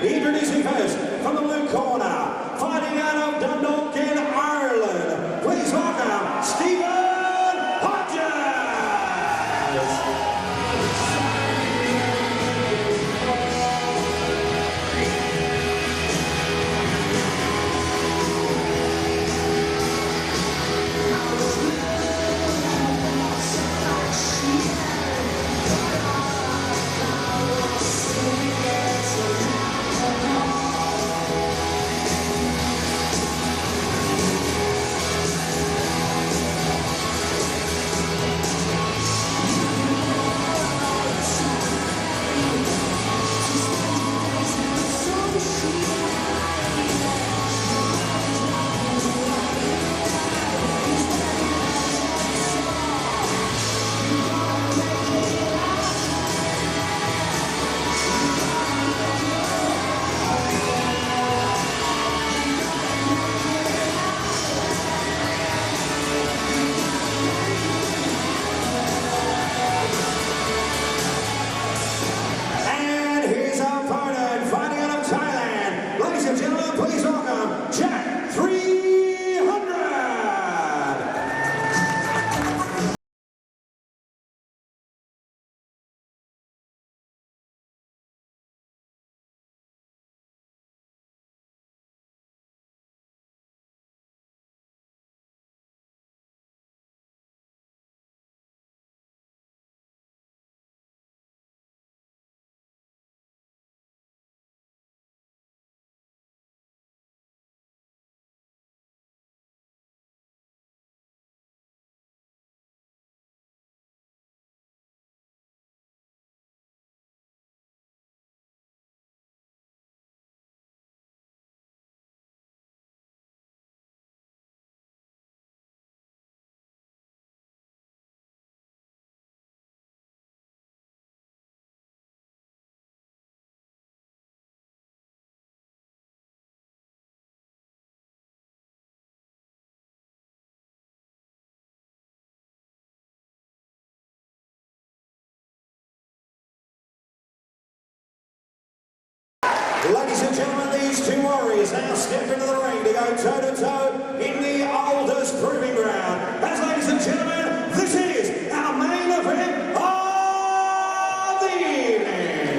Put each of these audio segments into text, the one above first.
Introducing first from the blue corner, fighting out of Dundalk in Ireland. Please welcome Stephen Hodgers. Ladies and gentlemen, these two warriors now step into the ring to go toe-to-toe in the oldest proving ground. As ladies and gentlemen, this is our main event of the evening.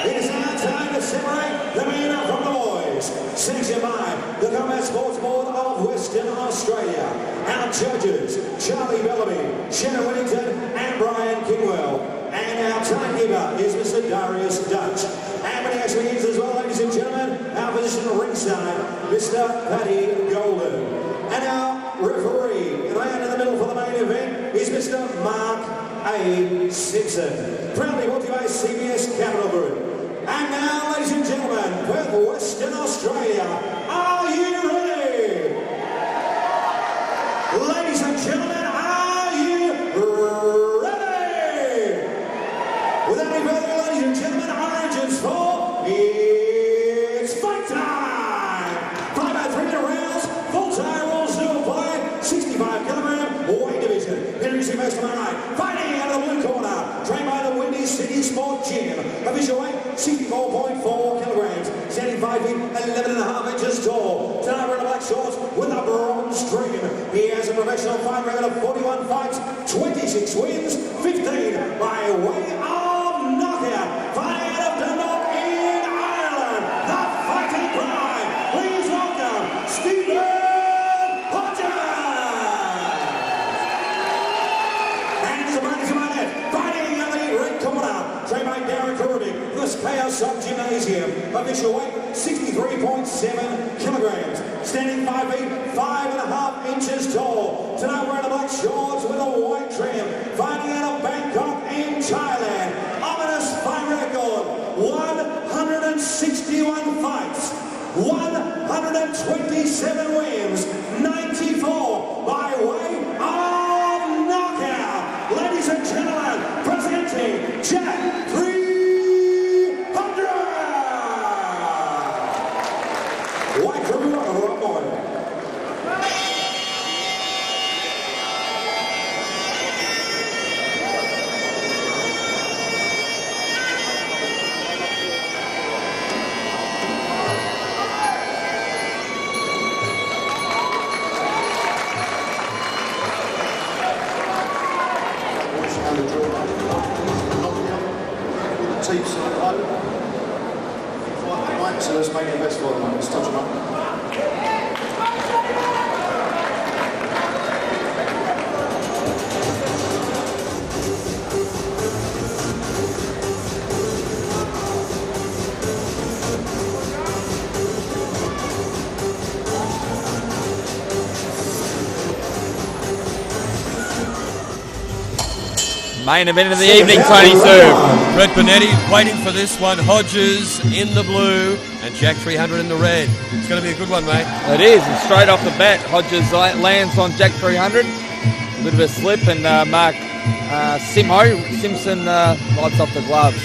It is now time to separate the men from the boys. Sanctioned by the Combat Sports Board of Western Australia. Our judges, Charlie Bellamy, Shannon Whittington and Brian Kingwell. And our timekeeper is Mr. Darius Dutch. And when he actually is as well, ladies and gentlemen, our position ringside, Mr. Paddy Golden. And our referee, and in the middle for the main event, is Mr. Mark A. Simpson. Proudly brought to you by CBS Capital Group. And now, ladies and gentlemen, Perth, Western Australia, are you ready? Ladies and gentlemen, are you ready? Without any further ado, ladies and gentlemen, origins for it's fight time! 5 out 3 minute rounds, full time rules still play, 65 kilogram weight division. Introducing first to my right, fighting out of the blue corner, trained by the Windysport gym. Official weight 64.4 kilograms, standing 5 feet 11.5 inches tall. Tonight we're in the black shorts with a bronze trim. He has a professional fight record of 41 fights, 26 wins, 15 by way of knockout. Fighting out of Dundalk in Ireland, the Fighting Pride. Please welcome Stephen Hodgers. And as a bonus to my left, fighting in the red corner, trained by Darren Kurubik, this Chaos Sub Gymnasium. Official weight 63.7 kilograms, standing 5 feet 5.5 inches tall. Tonight we're in the black shorts with a white trim. Fighting out of Bangkok in Thailand. Ominous fight record, 161 fights, 127 wins, 94 by way of knockout. Ladies and gentlemen, presenting Jack 300. White crew on. teams in the club. Mate, so let's make it the best for them, mate. Let's touch them up. Main event of the evening, Tony Sue. Brett Bonetti waiting for this one. Hodgers in the blue and Jack 300 in the red. It's going to be a good one, mate. It is, and straight off the bat, Hodgers lands on Jack 300. A bit of a slip, and Mark Simpson lights off the gloves.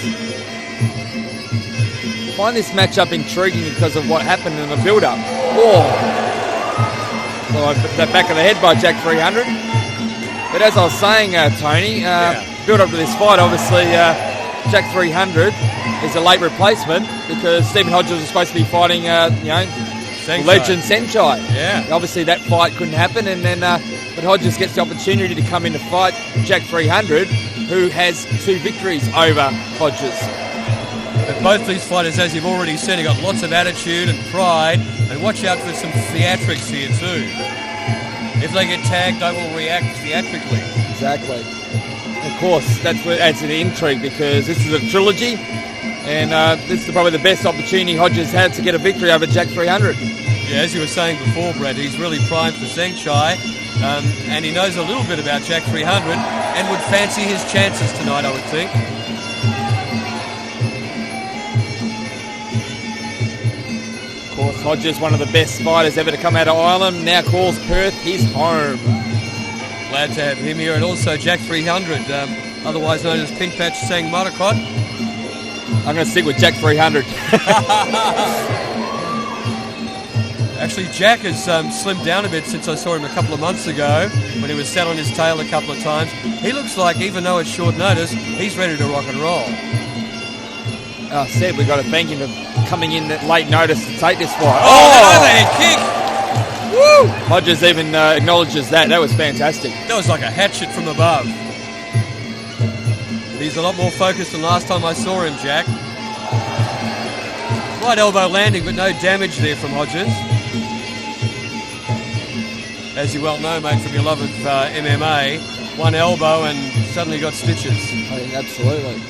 I find this matchup intriguing because of what happened in the build-up. Oh! Well, that back of the head by Jack 300. But as I was saying, Tony, build up to this fight, obviously Jack 300 is a late replacement because Stephen Hodgers was supposed to be fighting, Saenchai. legend Saenchai. Yeah. Obviously that fight couldn't happen, and then but Hodgers gets the opportunity to come in to fight Jack 300, who has 2 victories over Hodgers. But both these fighters, as you've already said, have got lots of attitude and pride, and watch out for some theatrics here too. If they get tagged, they will react theatrically. Exactly. Of course, that's what adds to the intrigue because this is a trilogy, and this is probably the best opportunity Hodgers had to get a victory over Jack 300. Yeah, as you were saying before, Brad, he's really primed for Saenchai, and he knows a little bit about Jack 300 and would fancy his chances tonight, I would think. Of course, Hodgers, one of the best fighters ever to come out of Ireland, now calls Perth his home. Glad to have him here, and also Jack 300, otherwise known as Pink Patch Sang Maracot. I'm going to stick with Jack 300. Actually, Jack has slimmed down a bit since I saw him a couple of months ago when he was sat on his tail a couple of times. He looks like, even though it's short notice, he's ready to rock and roll. I said we've got to thank him for coming in at late notice to take this fight. Oh, overhead kick! Woo! Hodgers even acknowledges that. That was fantastic. That was like a hatchet from above. He's a lot more focused than last time I saw him, Jack. Right elbow landing, but no damage there from Hodgers. As you well know, mate, from your love of MMA, one elbow and suddenly got stitches. I think absolutely.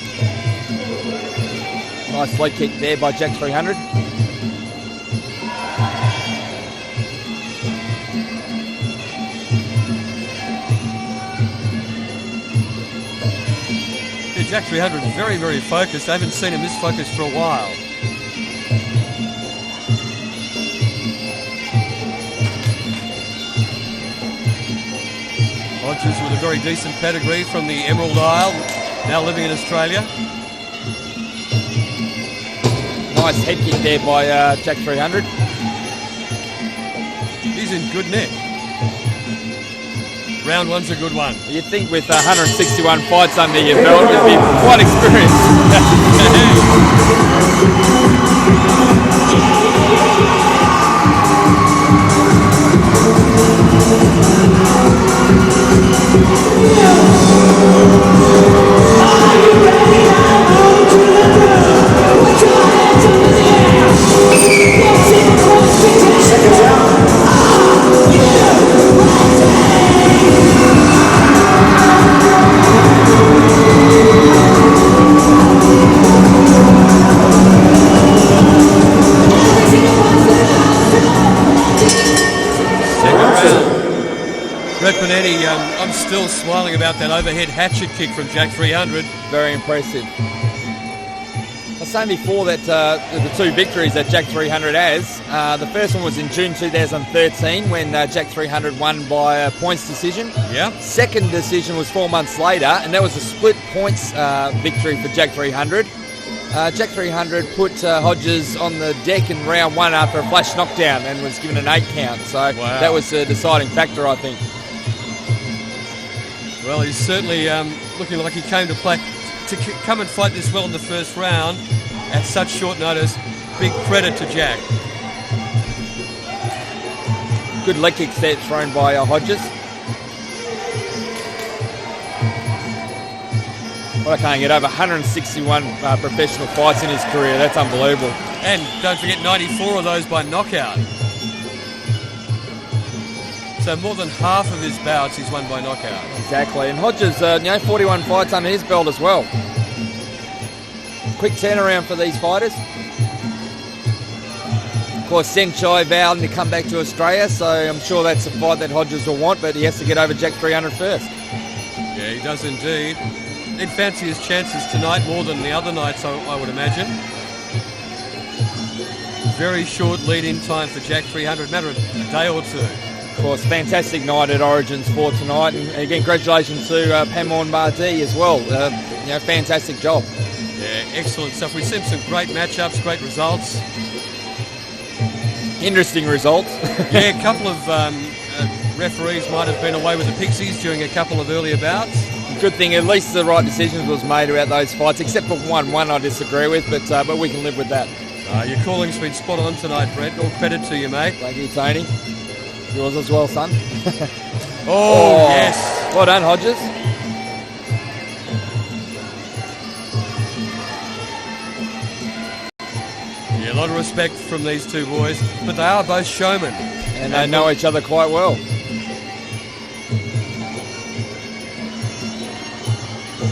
Nice leg kick there by Jack 300. Yeah, Jack 300 is very, very focused. I haven't seen him this focused for a while. Hodgers with a very decent pedigree from the Emerald Isle, now living in Australia. Nice head kick there by Jack 300. He's in good nick. Round one's a good one. You'd think with 161 fights under your belt, you'd be quite experienced. I'm still smiling about that overhead hatchet kick from Jack 300. Very impressive. I was saying before that the 2 victories that Jack 300 has, the first one was in June 2013 when Jack 300 won by a points decision. Yeah. Second decision was 4 months later, and that was a split points victory for Jack 300. Jack 300 put Hodgers on the deck in round 1 after a flash knockdown and was given an 8 count. So that was the deciding factor, I think. Well, he's certainly looking like he came to come and fight this well in the first round at such short notice. Big credit to Jack. Good leg kicks there thrown by Hodgers. What I can't get over, 161 professional fights in his career. That's unbelievable. And don't forget, 94 of those by knockout. So more than half of his bouts he's won by knockout. Exactly. And Hodgers, 41 fights under his belt as well. Quick turnaround for these fighters. Of course, Saenchai vowed to come back to Australia, so I'm sure that's a fight that Hodgers will want, but he has to get over Jack 300 first. Yeah, he does indeed. He'd fancy his chances tonight more than the other nights, I would imagine. Very short lead-in time for Jack 300, matter of a day or two. Of course, fantastic night at Origins for tonight, and again, congratulations to Pamon Bardee as well. Fantastic job. Yeah, excellent stuff. We've seen some great matchups, great results. Interesting results. Yeah, a couple of referees might have been away with the Pixies during a couple of earlier bouts. Good thing, at least the right decisions was made about those fights, except for one I disagree with, but we can live with that. Your calling's been spot on tonight, Brett. All credit to you, mate. Thank you, Tony. Yours as well, son. Oh, yes. Well done, Hodgers. Yeah, a lot of respect from these two boys, but they are both showmen. And they know each other quite well.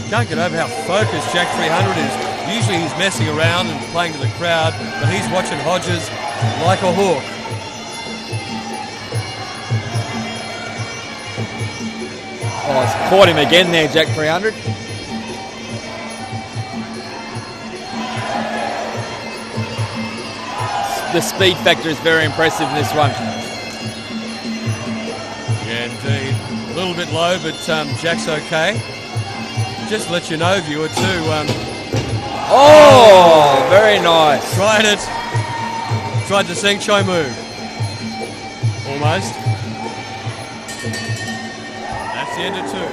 Can't get over how focused Jack 300 is. Usually he's messing around and playing to the crowd, but he's watching Hodgers like a hawk. Oh, it's caught him again there, Jack 300. The speed factor is very impressive in this one. Yeah, indeed. A little bit low, but Jack's okay. Just to let you know, viewer, too. Very nice. Tried it. Tried the Saenchai move. Almost. That's the end of two.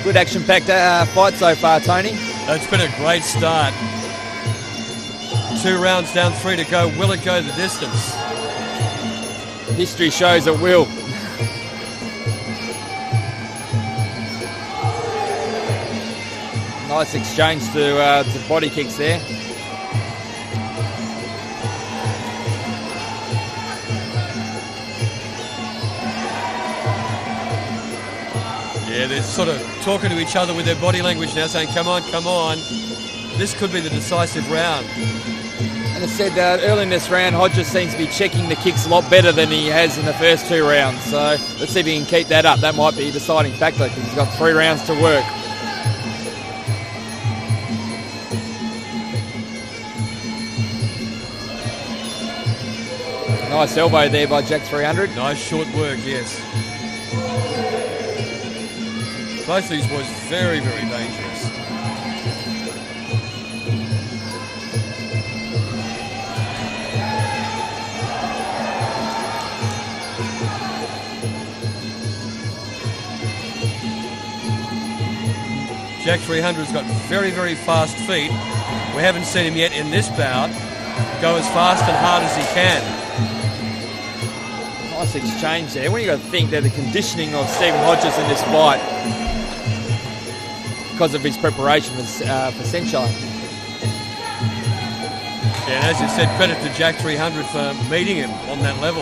Good action-packed fight so far, Tony. It's been a great start. 2 rounds down, 3 to go. Will it go the distance? History shows it will. Nice exchange to body kicks there. Yeah, they're sort of talking to each other with their body language now, saying, come on, come on. This could be the decisive round. And I said early in this round, Hodgers seems to be checking the kicks a lot better than he has in the first 2 rounds. So let's see if he can keep that up. That might be a deciding factor because he's got 3 rounds to work. Nice elbow there by Jack 300. Nice short work, yes. Both these boys very, very dangerous. Jack 300's got very, very fast feet. We haven't seen him yet in this bout go as fast and hard as he can. Nice exchange there. When you got to think that the conditioning of Stephen Hodgers in this fight, because of his preparation for Saenchai. Yeah, and as you said, credit to Jack 300 for meeting him on that level.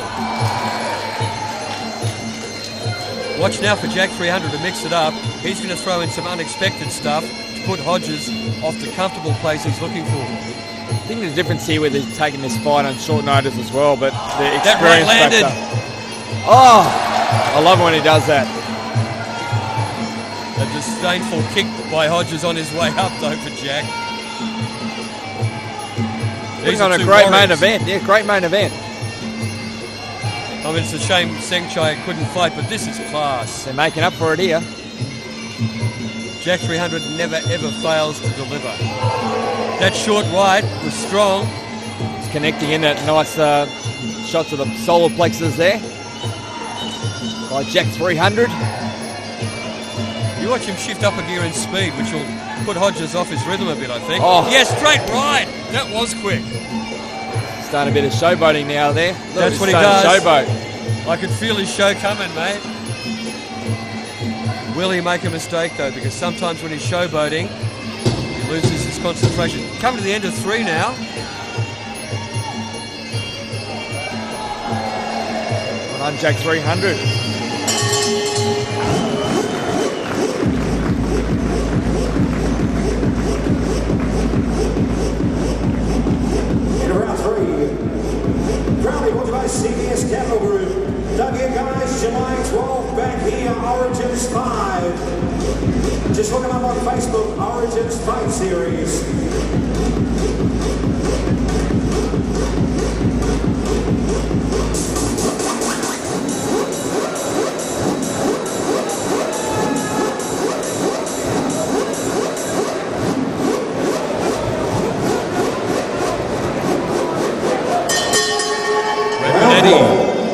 Watch now for Jack 300 to mix it up. He's going to throw in some unexpected stuff to put Hodgers off the comfortable place he's looking for. I think the difference here with he's taking this fight on short notice as well, but the experience that right landed. factor. Oh, I love when he does that. A disdainful kick by Hodgers on his way up, though, for Jack. Putting on a great main event. Yeah, great main event. I mean, it's a shame Saenchai couldn't fight, but this is class. They're making up for it here. Jack 300 never ever fails to deliver. That short right was strong. It's connecting in that nice shot to the solar plexus there by Jack 300. You watch him shift up a gear in speed, which will put Hodgers off his rhythm a bit, I think. Oh. Yes, straight right. That was quick. Starting a bit of showboating now there. Look, That's he's what he starting does. to showboat. I could feel his show coming, mate. Will he make a mistake, though? Because sometimes when he's showboating, he loses his concentration. Coming to the end of 3 now. Well done, Jack 300. In round 3, proudly brought to you by CBS Capital Group. Dug in, guys, July 12th, back here, Origins 5. Just look them up on Facebook, Origins Fight Series.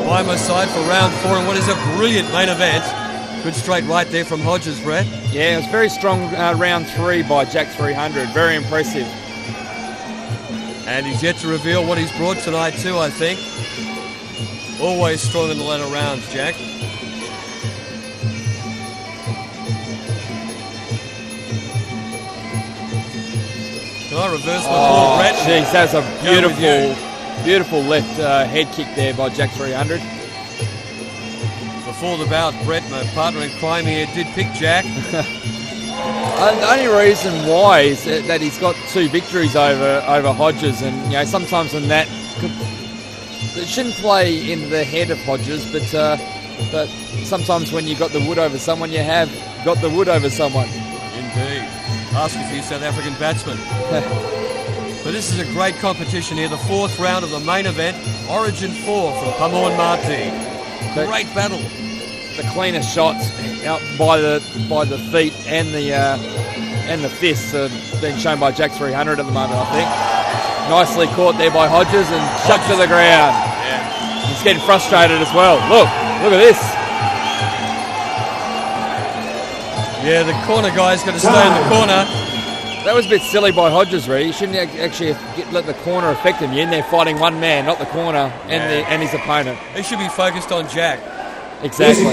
By my side for round 4, and what is a brilliant main event. Good straight right there from Hodgers, Brett. Yeah, it was very strong round 3 by Jack 300. Very impressive. And he's yet to reveal what he's brought tonight too, I think. Always strong in the latter rounds, Jack. Can I reverse my call, Brett? Jeez, that's a beautiful left head kick there by Jack 300. Before the bout, Brett, my partner in crime here, did pick Jack. The only reason why is that he's got 2 victories over Hodgers, and you know sometimes when that it shouldn't play into the head of Hodgers, but sometimes when you got the wood over someone, you have got the wood over someone. Indeed. Ask a few South African batsmen. But this is a great competition here. The 4th round of the main event, Origin 4 from Pamoan Marti. Great battle. The cleanest shots out by the feet and the fists are being shown by Jack 300 at the moment, I think. Nicely caught there by Hodgers and chucked to the ground. Yeah. He's getting frustrated as well. Look at this. Yeah, the corner guy's got to stay in the corner. That was a bit silly by Hodgers, really. You shouldn't actually let the corner affect him. You're in there fighting one man, not the corner and his opponent. He should be focused on Jack. Exactly.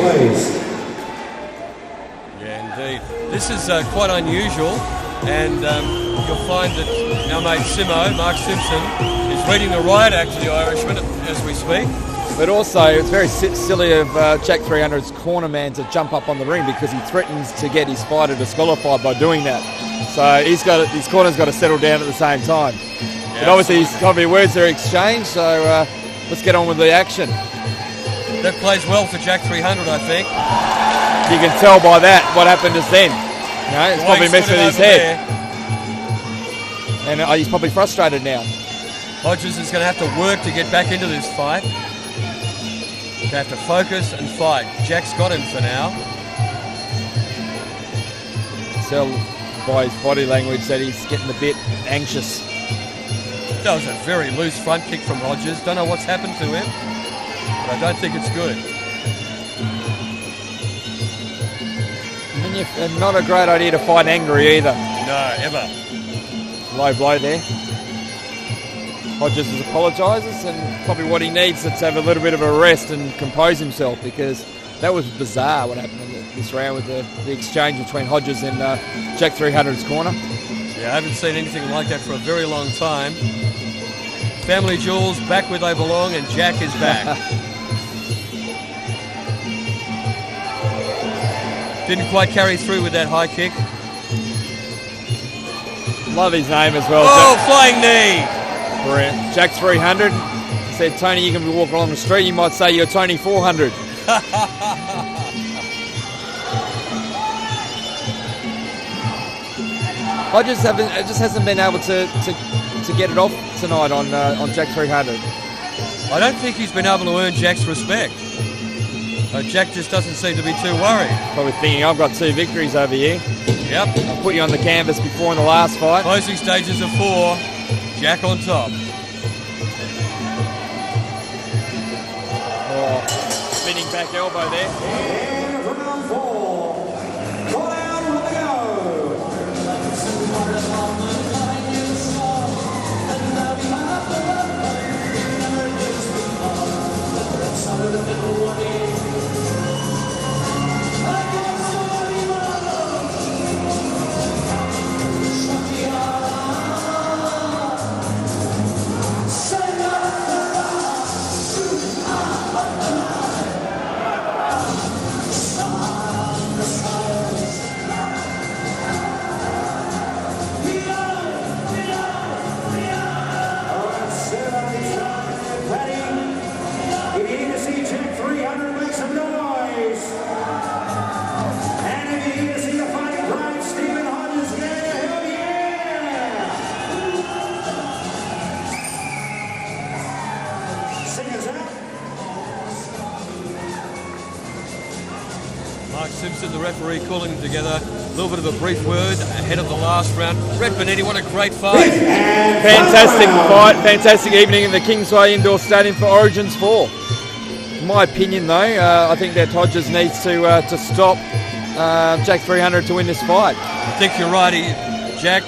Yeah, indeed. This is quite unusual, and you'll find that our mate Simo, Mark Simpson, is reading the riot act to the Irishman as we speak. But also, it's very silly of Jack 300's corner man to jump up on the ring because he threatens to get his fighter disqualified by doing that. So his corner's got to settle down at the same time. Yeah, but obviously, words are exchanged, so let's get on with the action. That plays well for Jack 300, I think. You can tell by that what happened just then. You know, it's probably messed with his head. And he's probably frustrated now. Hodgers is going to have to work to get back into this fight. They have to focus and fight. Jack's got him for now. Tell by his body language that he's getting a bit anxious. That was a very loose front kick from Hodgers. Don't know what's happened to him, but I don't think it's good. And not a great idea to fight angry either. No, ever. Low blow there. Hodgers apologises, and probably what he needs is to have a little bit of a rest and compose himself, because that was bizarre what happened in this round with the exchange between Hodgers and Jack 300's corner. Yeah, I haven't seen anything like that for a very long time. Family jewels back where they belong, and Jack is back. Didn't quite carry through with that high kick. Love his name as well. Oh, flying knee! Brilliant. Jack 300 said, Tony, you can walk along the street, you might say you're Tony 400. Hodgers just hasn't been able to get it off tonight on Jack 300. I don't think he's been able to earn Jack's respect. Jack just doesn't seem to be too worried. Probably thinking, I've got 2 victories over here. Yep. I put you on the canvas before in the last fight. Closing stages of 4. Jack on top. Oh, spinning back elbow there. And from round 4, caught out with the go. Simpson, the referee, calling them together. A little bit of a brief word ahead of the last round. Brett Benetti, what a great fight. Fantastic fight, fantastic evening in the Kingsway Indoor Stadium for Origins 4. In my opinion, though, I think that Hodgers needs to stop Jack 300 to win this fight. I think you're right. Jack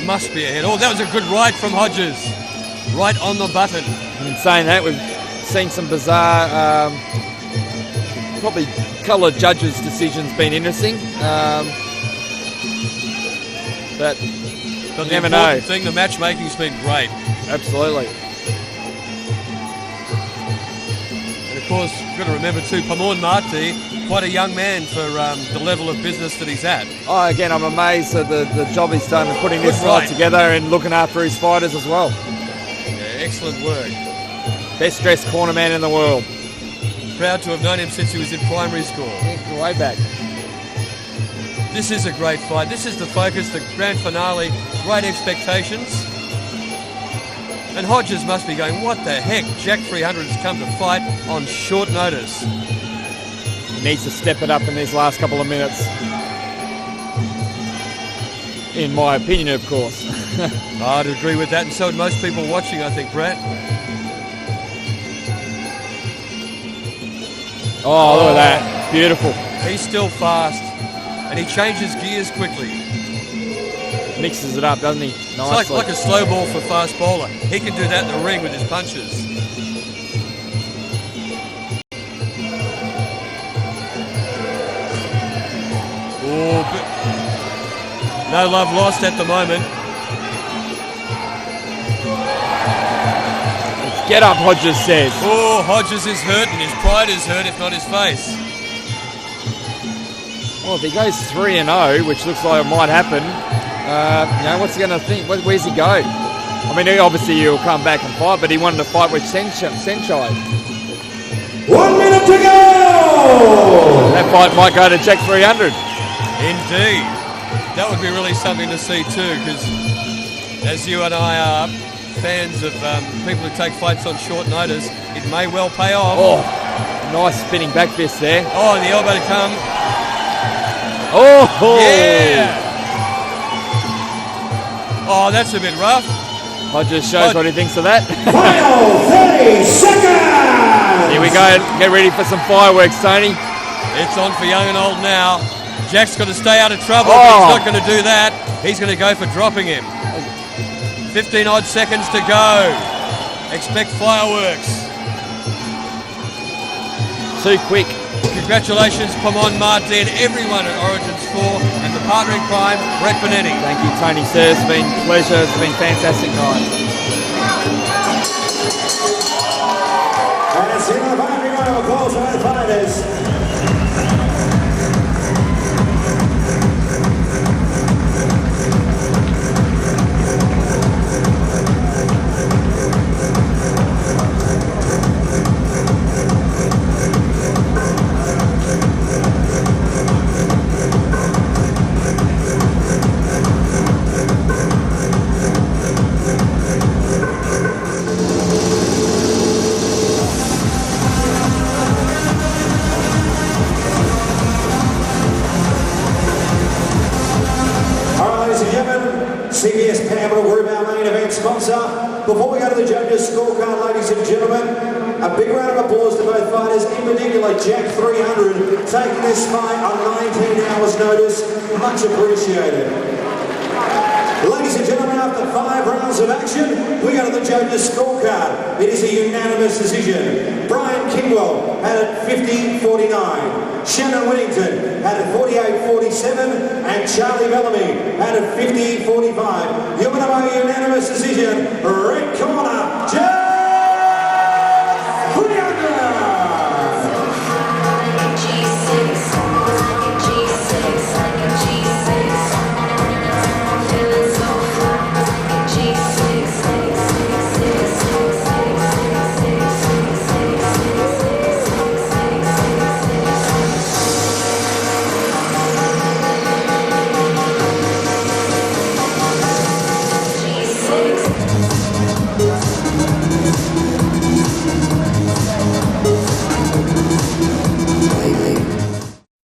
must be ahead. Oh, that was a good right from Hodgers. Right on the button. In saying that, we've seen some bizarre, probably coloured judges' decisions been interesting. But the never know. The matchmaking's been great. Absolutely. And of course, you've got to remember too, Pamon Marti, quite a young man for the level of business that he's at. Oh, again, I'm amazed at the job he's done in putting this fight together and looking after his fighters as well. Yeah, excellent work. Best dressed corner man in the world. Proud to have known him since he was in primary school. Yeah, way back. This is a great fight. This is the focus, the grand finale. Great expectations. And Hodgers must be going, what the heck? Jack 300 has come to fight on short notice. He needs to step it up in these last couple of minutes. In my opinion, of course. I'd agree with that, and so would most people watching, I think, Brett. Oh, look at that. Beautiful. He's still fast, and he changes gears quickly. Mixes it up, doesn't he? Nicely. It's like a slow ball for fast bowler. He can do that in the ring with his punches. Oh, no love lost at the moment. Get up, Hodgers says. Oh, Hodgers is hurt, and his pride is hurt, if not his face. Well, if he goes 3-0, which looks like it might happen, what's he going to think? Where's he go? I mean, obviously he'll come back and fight, but he wanted to fight with Saenchai. 1 minute to go! That fight might go to Jack 300. Indeed. That would be really something to see too, because as you and I are fans of people who take fights on short notice, it may well pay off. Oh, nice spinning back fist there. Oh, and the elbow to come. Oh, yeah. Oh, that's a bit rough. Hodgers shows what he thinks of that. Final 30 seconds! Here we go. Get ready for some fireworks, Tony. It's on for young and old now. Jack's got to stay out of trouble, Oh. but he's not going to do that. He's going to go for dropping him. 15 odd seconds to go. Expect fireworks. Too quick. Congratulations, Pamon Marti and everyone at Origins 4 and the partner in crime, Brett Benetti. Thank you, Tony, sir. It's been a pleasure. It's been a fantastic night. And it's in the fighting round of calls by the fighters. Before we go to the judges' scorecard, ladies and gentlemen, a big round of applause to both fighters, in particular Jack 300, taking this fight on 19 hours' notice. Much appreciated. Ladies and gentlemen, after 5 rounds of action, we go to the judges' scorecard. It is a unanimous decision. Brian Kingwell had it 50-49. Shannon Whittington had it 48-47, and Charlie Bellamy had it 50-45. You're going to make a unanimous decision. Red corner.